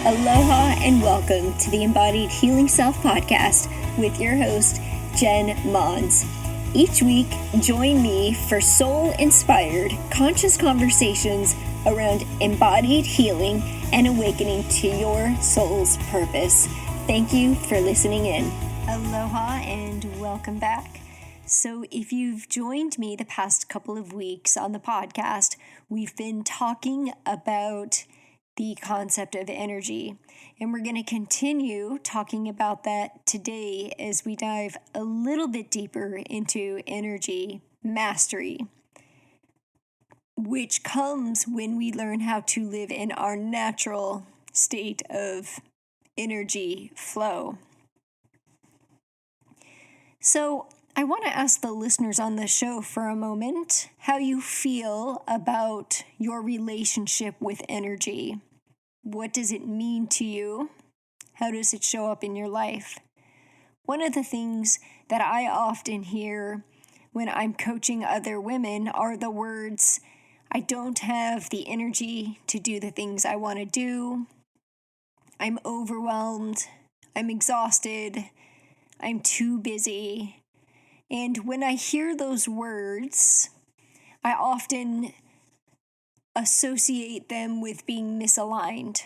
Aloha and welcome to the Embodied Healing Self podcast with your host, Jen Mons. Each week, join me for soul-inspired, conscious conversations around embodied healing and awakening to your soul's purpose. Thank you for listening in. Aloha and welcome back. So if you've joined me the past couple of weeks on the podcast, we've been talking about the concept of energy. And we're going to continue talking about that today as we dive a little bit deeper into energy mastery, which comes when we learn how to live in our natural state of energy flow. So I want to ask the listeners on the show for a moment how you feel about your relationship with energy. What does it mean to you? How does it show up in your life? One of the things that I often hear when I'm coaching other women are the words, I don't have the energy to do the things I want to do. I'm overwhelmed. I'm exhausted. I'm too busy. And when I hear those words, I often associate them with being misaligned.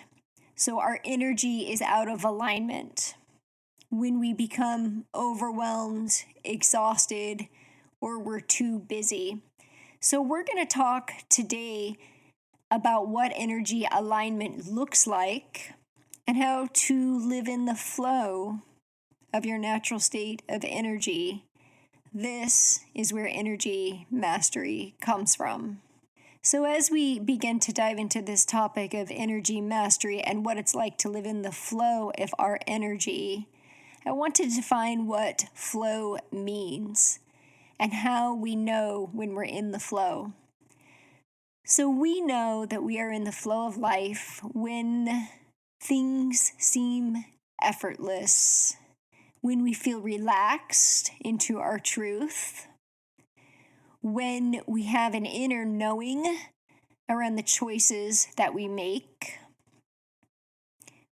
So our energy is out of alignment when we become overwhelmed, exhausted, or we're too busy. So we're going to talk today about what energy alignment looks like and how to live in the flow of your natural state of energy. This is where energy mastery comes from. So as we begin to dive into this topic of energy mastery and what it's like to live in the flow of our energy, I want to define what flow means and how we know when we're in the flow. So we know that we are in the flow of life when things seem effortless, when we feel relaxed into our truth, when we have an inner knowing around the choices that we make,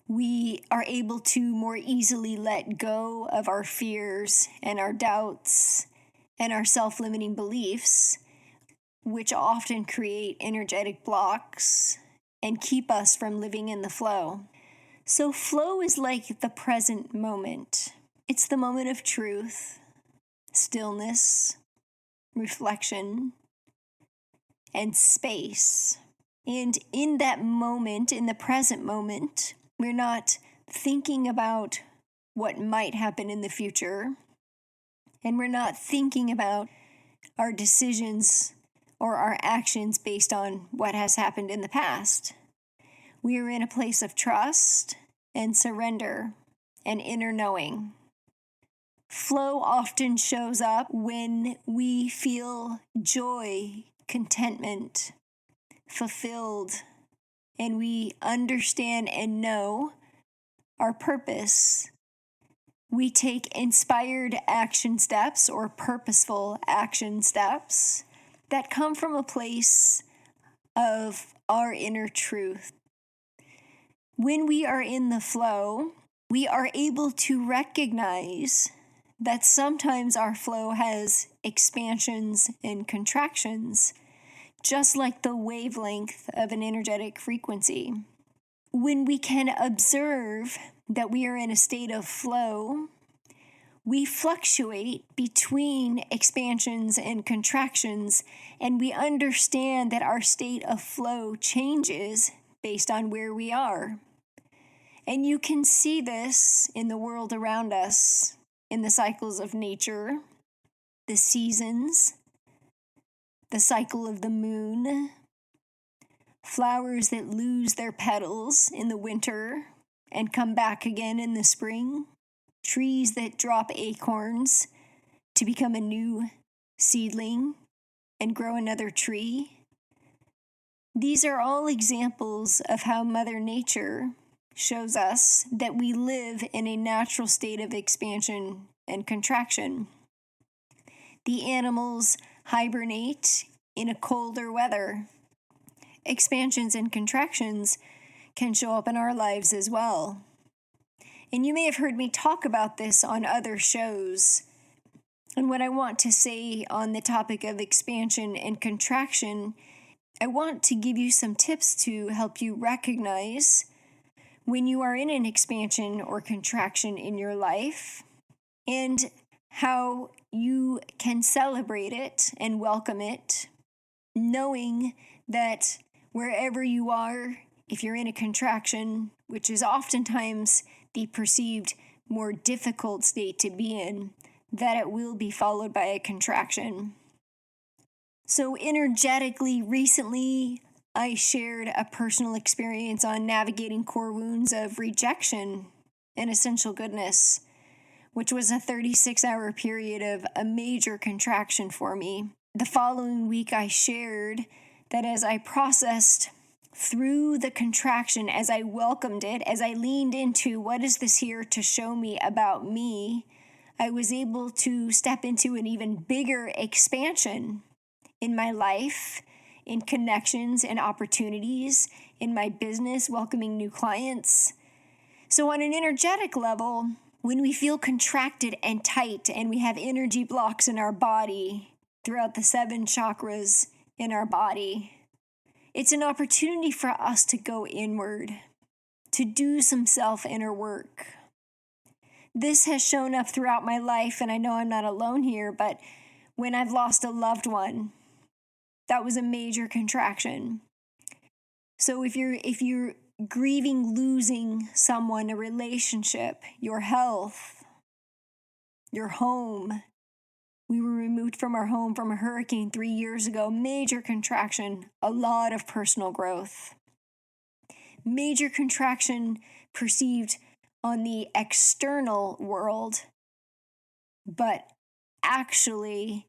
we are able to more easily let go of our fears and our doubts and our self-limiting beliefs, which often create energetic blocks and keep us from living in the flow. So flow is like the present moment. It's the moment of truth, stillness, reflection, and space. And in that moment, in the present moment, we're not thinking about what might happen in the future, and we're not thinking about our decisions or our actions based on what has happened in the past. We are in a place of trust and surrender and inner knowing. Flow often shows up when we feel joy, contentment, fulfilled, and we understand and know our purpose. We take inspired action steps or purposeful action steps that come from a place of our inner truth. When we are in the flow, we are able to recognize that sometimes our flow has expansions and contractions, just like the wavelength of an energetic frequency. When we can observe that we are in a state of flow, we fluctuate between expansions and contractions, and we understand that our state of flow changes based on where we are. And you can see this in the world around us, in the cycles of nature, the seasons, the cycle of the moon, flowers that lose their petals in the winter and come back again in the spring, trees that drop acorns to become a new seedling and grow another tree. These are all examples of how Mother Nature shows us that we live in a natural state of expansion and contraction. The animals hibernate in a colder weather. Expansions and contractions can show up in our lives as well. And you may have heard me talk about this on other shows. And what I want to say on the topic of expansion and contraction, I want to give you some tips to help you recognize when you are in an expansion or contraction in your life, and how you can celebrate it and welcome it, knowing that wherever you are, if you're in a contraction, which is oftentimes the perceived more difficult state to be in, that it will be followed by a contraction. So energetically, recently, I shared a personal experience on navigating core wounds of rejection and essential goodness, which was a 36-hour period of a major contraction for me. The following week, I shared that as I processed through the contraction, as I welcomed it, as I leaned into what is this here to show me about me, I was able to step into an even bigger expansion in my life, in connections and opportunities, in my business, welcoming new clients. So on an energetic level, when we feel contracted and tight and we have energy blocks in our body throughout the 7 chakras in our body, it's an opportunity for us to go inward, to do some self-inner work. This has shown up throughout my life, and I know I'm not alone here, but when I've lost a loved one, that was a major contraction. So if you're grieving losing someone, a relationship, your health, your home. We were removed from our home from a hurricane 3 years ago. Major contraction, a lot of personal growth. Major contraction perceived on the external world, but actually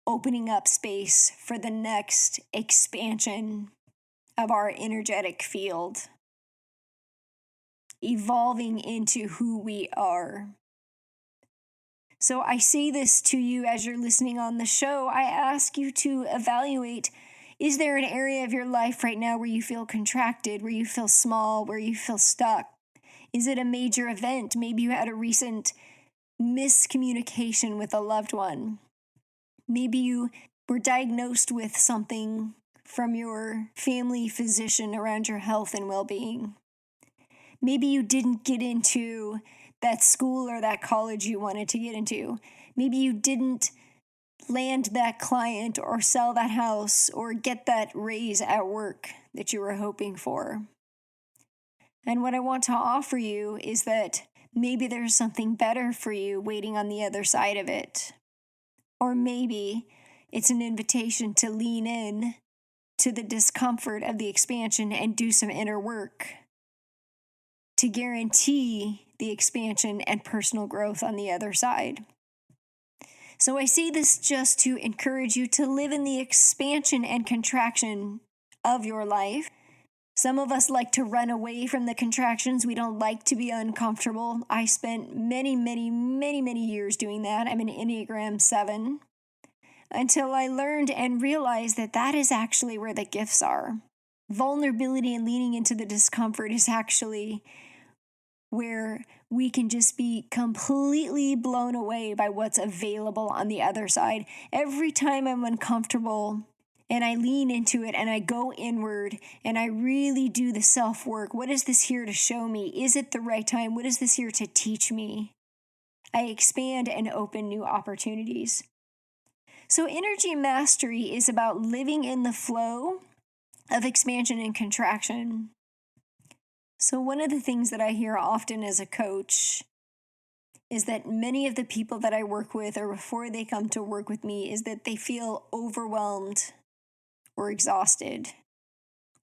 opening up space for the next expansion of our energetic field, evolving into who we are. So I say this to you as you're listening on the show. I ask you to evaluate, is there an area of your life right now where you feel contracted, where you feel small, where you feel stuck? Is it a major event? Maybe you had a recent miscommunication with a loved one. Maybe you were diagnosed with something from your family physician around your health and well-being. Maybe you didn't get into that school or that college you wanted to get into. Maybe you didn't land that client or sell that house or get that raise at work that you were hoping for. And what I want to offer you is that maybe there's something better for you waiting on the other side of it. Or maybe it's an invitation to lean in to the discomfort of the expansion and do some inner work to guarantee the expansion and personal growth on the other side. So I say this just to encourage you to live in the expansion and contraction of your life. Some of us like to run away from the contractions. We don't like to be uncomfortable. I spent many years doing that. I'm an Enneagram 7. Until I learned and realized that that is actually where the gifts are. Vulnerability and leaning into the discomfort is actually where we can just be completely blown away by what's available on the other side. Every time I'm uncomfortable and I lean into it and I go inward and I really do the self-work, what is this here to show me? Is it the right time? What is this here to teach me? I expand and open new opportunities. So energy mastery is about living in the flow of expansion and contraction. So one of the things that I hear often as a coach is that many of the people that I work with, or before they come to work with me, is that they feel overwhelmed or exhausted,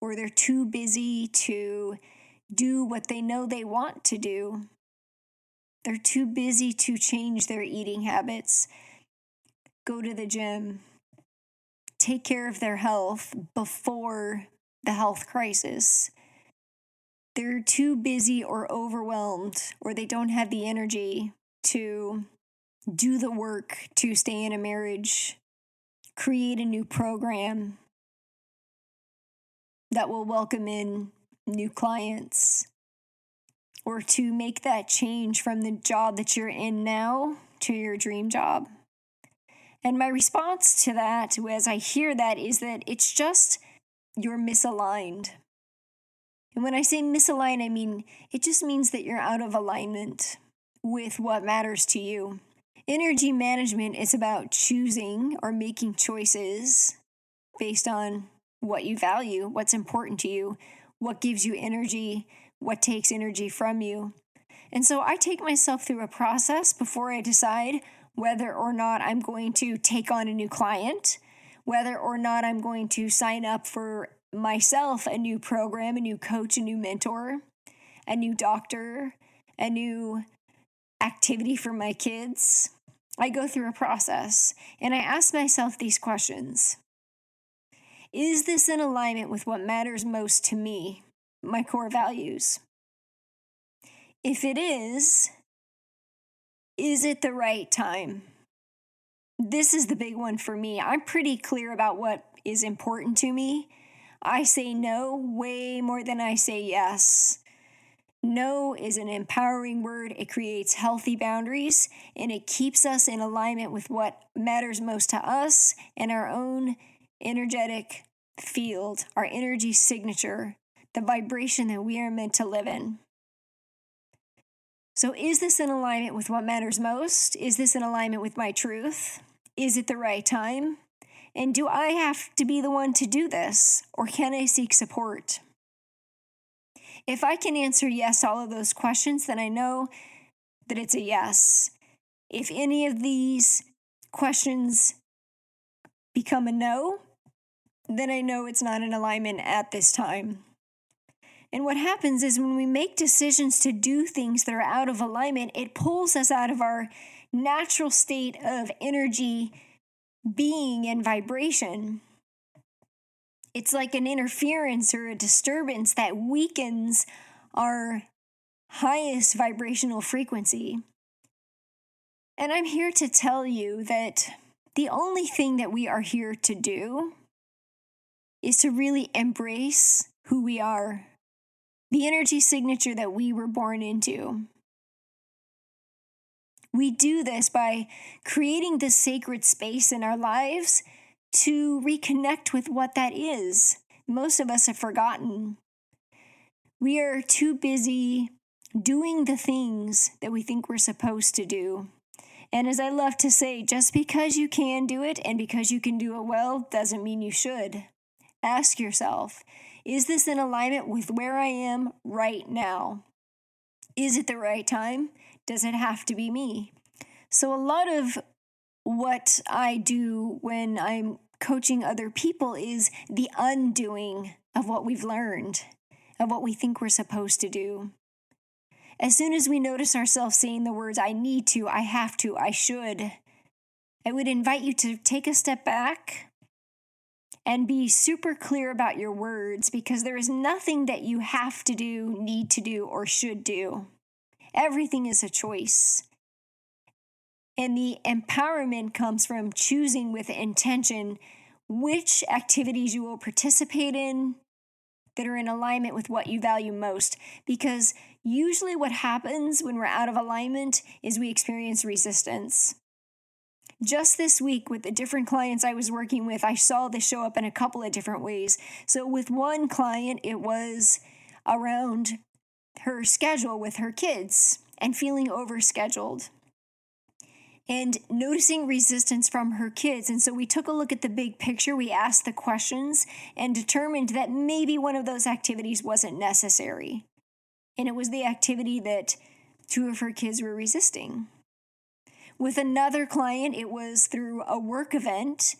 or they're too busy to do what they know they want to do. They're too busy to change their eating habits, go to the gym, take care of their health before the health crisis. They're too busy or overwhelmed, or they don't have the energy to do the work to stay in a marriage, create a new program that will welcome in new clients, or to make that change from the job that you're in now to your dream job. And my response to that, as I hear that, is that it's just you're misaligned. And when I say misaligned, I mean, it just means that you're out of alignment with what matters to you. Energy management is about choosing or making choices based on what you value, what's important to you, what gives you energy, what takes energy from you. And so I take myself through a process before I decide whether or not I'm going to take on a new client, whether or not I'm going to sign up for myself a new program, a new coach, a new mentor, a new doctor, a new activity for my kids. I go through a process and I ask myself these questions. Is this in alignment with what matters most to me, my core values? If it is it the right time? This is the big one for me. I'm pretty clear about what is important to me. I say no way more than I say yes. No is an empowering word. It creates healthy boundaries, and it keeps us in alignment with what matters most to us and our own energetic field, our energy signature, the vibration that we are meant to live in. So is this in alignment with what matters most? Is this in alignment with my truth? Is it the right time? And do I have to be the one to do this, or can I seek support? If I can answer yes to all of those questions, then I know that it's a yes. If any of these questions become a no, then I know it's not in alignment at this time. And what happens is when we make decisions to do things that are out of alignment, it pulls us out of our natural state of energy, being, and vibration. It's like an interference or a disturbance that weakens our highest vibrational frequency. And I'm here to tell you that the only thing that we are here to do is to really embrace who we are, the energy signature that we were born into. We do this by creating this sacred space in our lives to reconnect with what that is. Most of us have forgotten. We are too busy doing the things that we think we're supposed to do. And as I love to say, just because you can do it and because you can do it well doesn't mean you should. Ask yourself, is this in alignment with where I am right now? Is it the right time? Does it have to be me? So a lot of what I do when I'm coaching other people is the undoing of what we've learned, of what we think we're supposed to do. As soon as we notice ourselves saying the words, I need to, I have to, I should, I would invite you to take a step back and be super clear about your words, because there is nothing that you have to do, need to do, or should do. Everything is a choice. And the empowerment comes from choosing with intention which activities you will participate in that are in alignment with what you value most. Because usually what happens when we're out of alignment is we experience resistance. Just this week with the different clients I was working with, I saw this show up in a couple of different ways. So with one client, it was around her schedule with her kids and feeling overscheduled and noticing resistance from her kids. And so we took a look at the big picture. We asked the questions and determined that maybe one of those activities wasn't necessary. And it was the activity that two of her kids were resisting. With another client, it was through a work event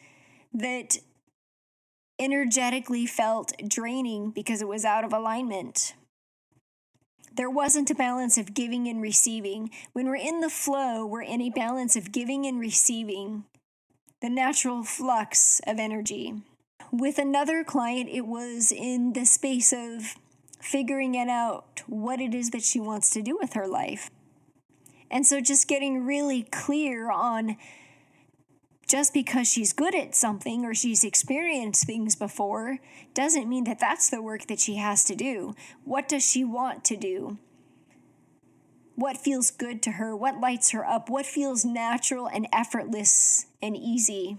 that energetically felt draining because it was out of alignment. There wasn't a balance of giving and receiving. When we're in the flow, we're in a balance of giving and receiving, the natural flux of energy. With another client, it was in the space of figuring out what it is that she wants to do with her life. And so just getting really clear on Just because she's good at something or she's experienced things before doesn't mean that that's the work that she has to do. What does she want to do? What feels good to her? What lights her up? What feels natural and effortless and easy?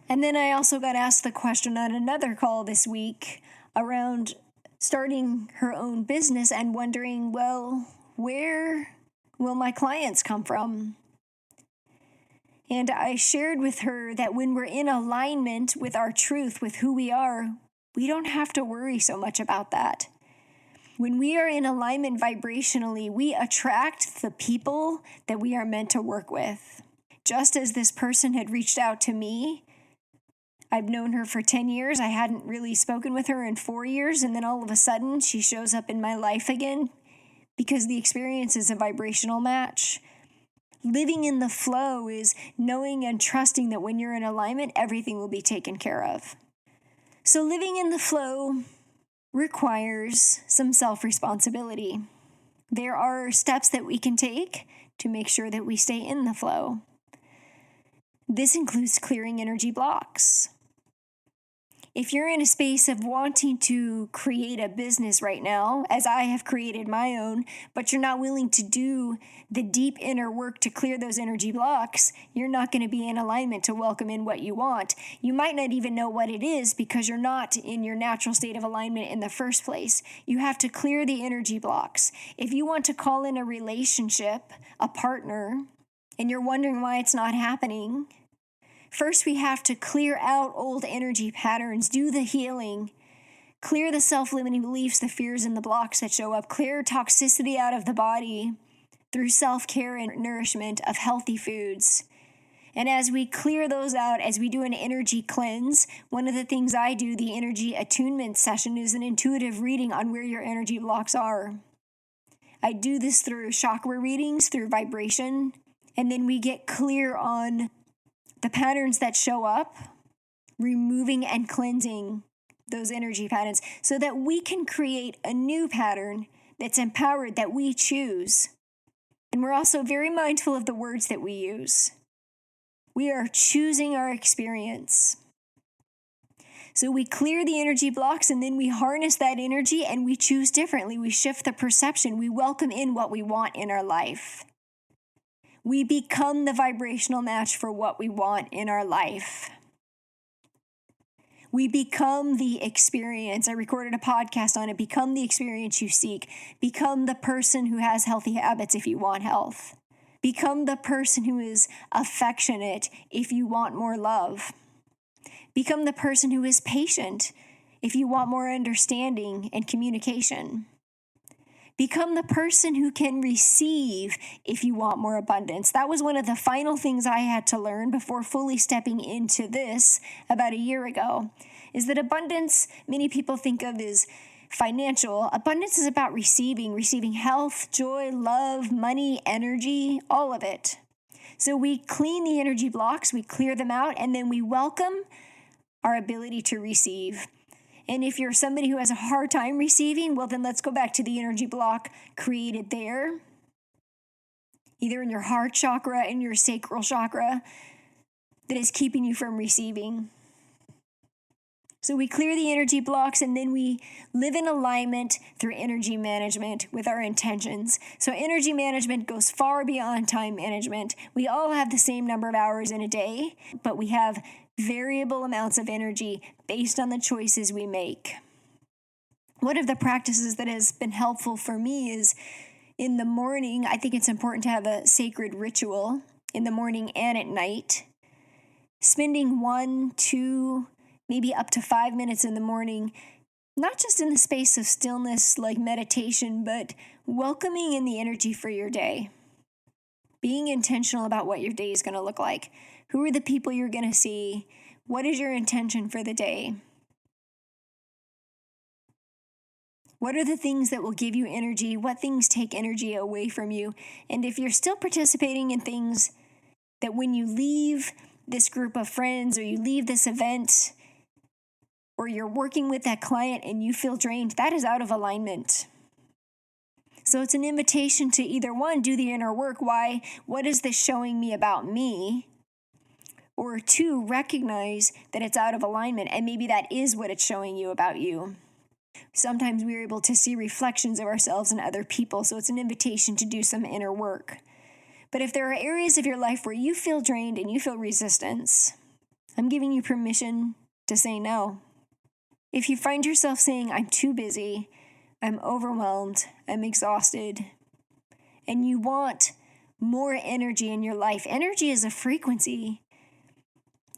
And then I also got asked the question on another call this week around starting her own business and wondering, well, where will my clients come from? And I shared with her that when we're in alignment with our truth, with who we are, we don't have to worry so much about that. When we are in alignment vibrationally, we attract the people that we are meant to work with. Just as this person had reached out to me, I've known her for 10 years. I hadn't really spoken with her in 4 years. And then all of a sudden, she shows up in my life again because the experience is a vibrational match. Living in the flow is knowing and trusting that when you're in alignment, everything will be taken care of. So living in the flow requires some self-responsibility. There are steps that we can take to make sure that we stay in the flow. This includes clearing energy blocks. If you're in a space of wanting to create a business right now, as I have created my own, but you're not willing to do the deep inner work to clear those energy blocks, you're not going to be in alignment to welcome in what you want. You might not even know what it is because you're not in your natural state of alignment in the first place. You have to clear the energy blocks. If you want to call in a relationship, a partner, and you're wondering why it's not happening, first, we have to clear out old energy patterns, do the healing, clear the self-limiting beliefs, the fears, and the blocks that show up, clear toxicity out of the body through self-care and nourishment of healthy foods. And as we clear those out, as we do an energy cleanse, one of the things I do, the energy attunement session, is an intuitive reading on where your energy blocks are. I do this through chakra readings, through vibration, and then we get clear on the patterns that show up, removing and cleansing those energy patterns so that we can create a new pattern that's empowered, that we choose. And we're also very mindful of the words that we use. We are choosing our experience. So we clear the energy blocks and then we harness that energy and we choose differently. We shift the perception. We welcome in what we want in our life. We become the vibrational match for what we want in our life. We become the experience. I recorded a podcast on it. Become the experience you seek. Become the person who has healthy habits if you want health. Become the person who is affectionate if you want more love. Become the person who is patient if you want more understanding and communication. Become the person who can receive if you want more abundance. That was one of the final things I had to learn before fully stepping into this about a year ago, is that abundance, many people think of as financial. Abundance is about receiving health, joy, love, money, energy, all of it. So we clean the energy blocks, we clear them out, and then we welcome our ability to receive. And if you're somebody who has a hard time receiving, well, then let's go back to the energy block created there, either in your heart chakra, in your sacral chakra, that is keeping you from receiving. So we clear the energy blocks and then we live in alignment through energy management with our intentions. So energy management goes far beyond time management. We all have the same number of hours in a day, but we have variable amounts of energy based on the choices we make. One of the practices that has been helpful for me is in the morning, I think it's important to have a sacred ritual in the morning and at night. Spending 1, 2, maybe up to 5 minutes in the morning, not just in the space of stillness like meditation, but welcoming in the energy for your day. Being intentional about what your day is going to look like. Who are the people you're going to see? What is your intention for the day? What are the things that will give you energy? What things take energy away from you? And if you're still participating in things that when you leave this group of friends or you leave this event or you're working with that client and you feel drained, that is out of alignment. So it's an invitation to either one, do the inner work. Why? What is this showing me about me? Or two, recognize that it's out of alignment, and maybe that is what it's showing you about you. Sometimes we're able to see reflections of ourselves in other people, so it's an invitation to do some inner work. But if there are areas of your life where you feel drained and you feel resistance, I'm giving you permission to say no. If you find yourself saying, I'm too busy, I'm overwhelmed, I'm exhausted, and you want more energy in your life, energy is a frequency.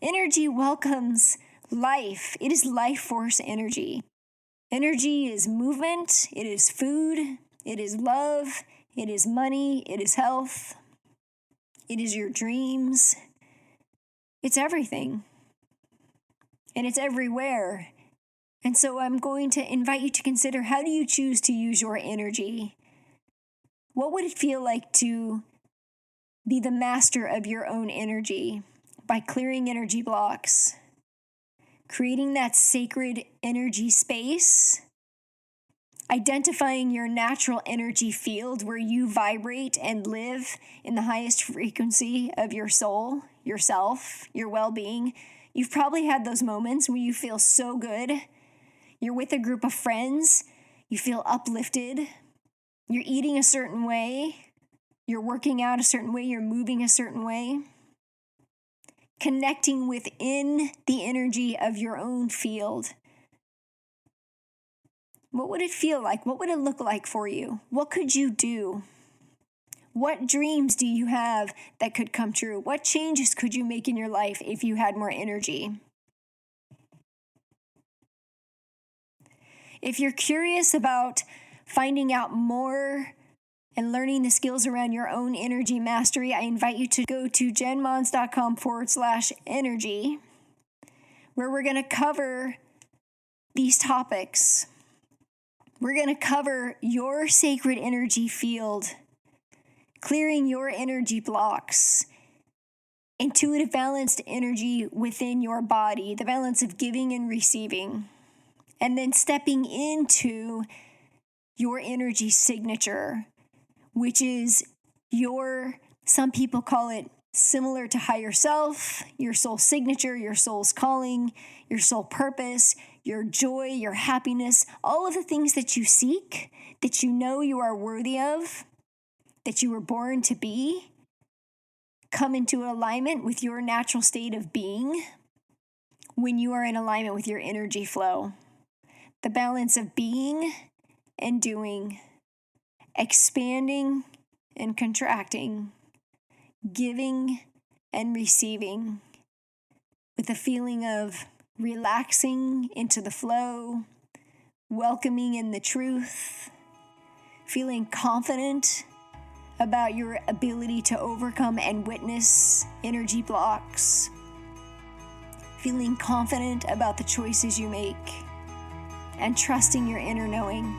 Energy welcomes life. It is life force energy. Energy is movement, it is food, it is love, it is money, it is health, it is your dreams. It's everything. And it's everywhere. And so I'm going to invite you to consider, how do you choose to use your energy? What would it feel like to be the master of your own energy by clearing energy blocks? Creating that sacred energy space, identifying your natural energy field where you vibrate and live in the highest frequency of your soul, yourself, your well-being. You've probably had those moments where you feel so good. You're with a group of friends, you feel uplifted, you're eating a certain way, you're working out a certain way, you're moving a certain way. Connecting within the energy of your own field. What would it feel like? What would it look like for you? What could you do? What dreams do you have that could come true? What changes could you make in your life if you had more energy? If you're curious about finding out more and learning the skills around your own energy mastery, I invite you to go to jenmons.com/energy, where we're going to cover these topics. We're going to cover your sacred energy field, clearing your energy blocks, intuitive balanced energy within your body, the balance of giving and receiving, and then stepping into your energy signature, which is some people call it similar to higher self, your soul signature, your soul's calling, your soul purpose, your joy, your happiness, all of the things that you seek, that you know you are worthy of, that you were born to be, come into alignment with your natural state of being when you are in alignment with your energy flow. The balance of being and doing, expanding and contracting, giving and receiving, with a feeling of relaxing into the flow, welcoming in the truth, feeling confident about your ability to overcome and witness energy blocks, feeling confident about the choices you make, and trusting your inner knowing.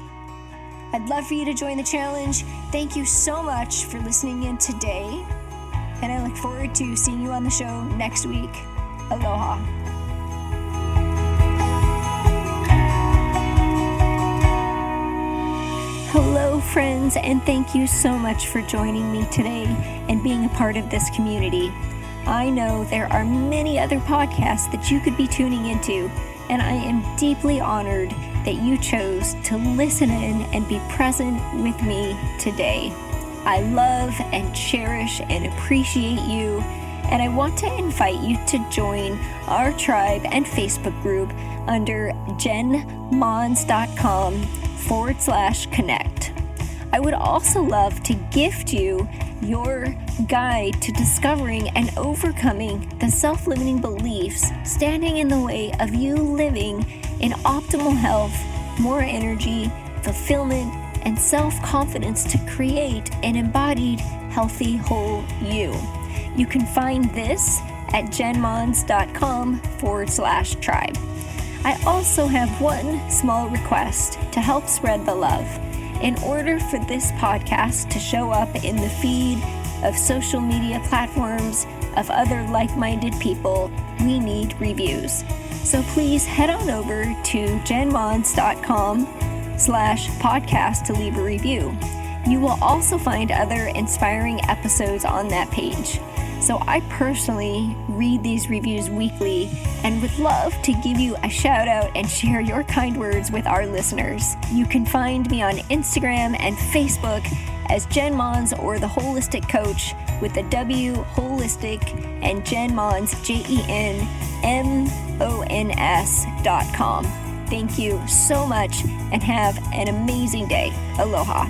I'd love for you to join the challenge. Thank you so much for listening in today, and I look forward to seeing you on the show next week. Aloha. Hello, friends, and thank you so much for joining me today and being a part of this community. I know there are many other podcasts that you could be tuning into, and I am deeply honored that you chose to listen in and be present with me today. I love and cherish and appreciate you, and I want to invite you to join our tribe and Facebook group under jenmons.com/connect. I would also love to gift you your guide to discovering and overcoming the self-limiting beliefs standing in the way of you living in optimal health, more energy, fulfillment, and self-confidence to create an embodied, healthy, whole you. You can find this at jenmons.com/tribe. I also have one small request to help spread the love. In order for this podcast to show up in the feed of social media platforms of other like-minded people, we need reviews. So please head on over to jenmons.com/podcast to leave a review. You will also find other inspiring episodes on that page. So I personally read these reviews weekly and would love to give you a shout out and share your kind words with our listeners. You can find me on Instagram and Facebook as Jen Mons or The Holistic Coach with the W Holistic and Jen Mons, JenMons.com. Thank you so much and have an amazing day. Aloha.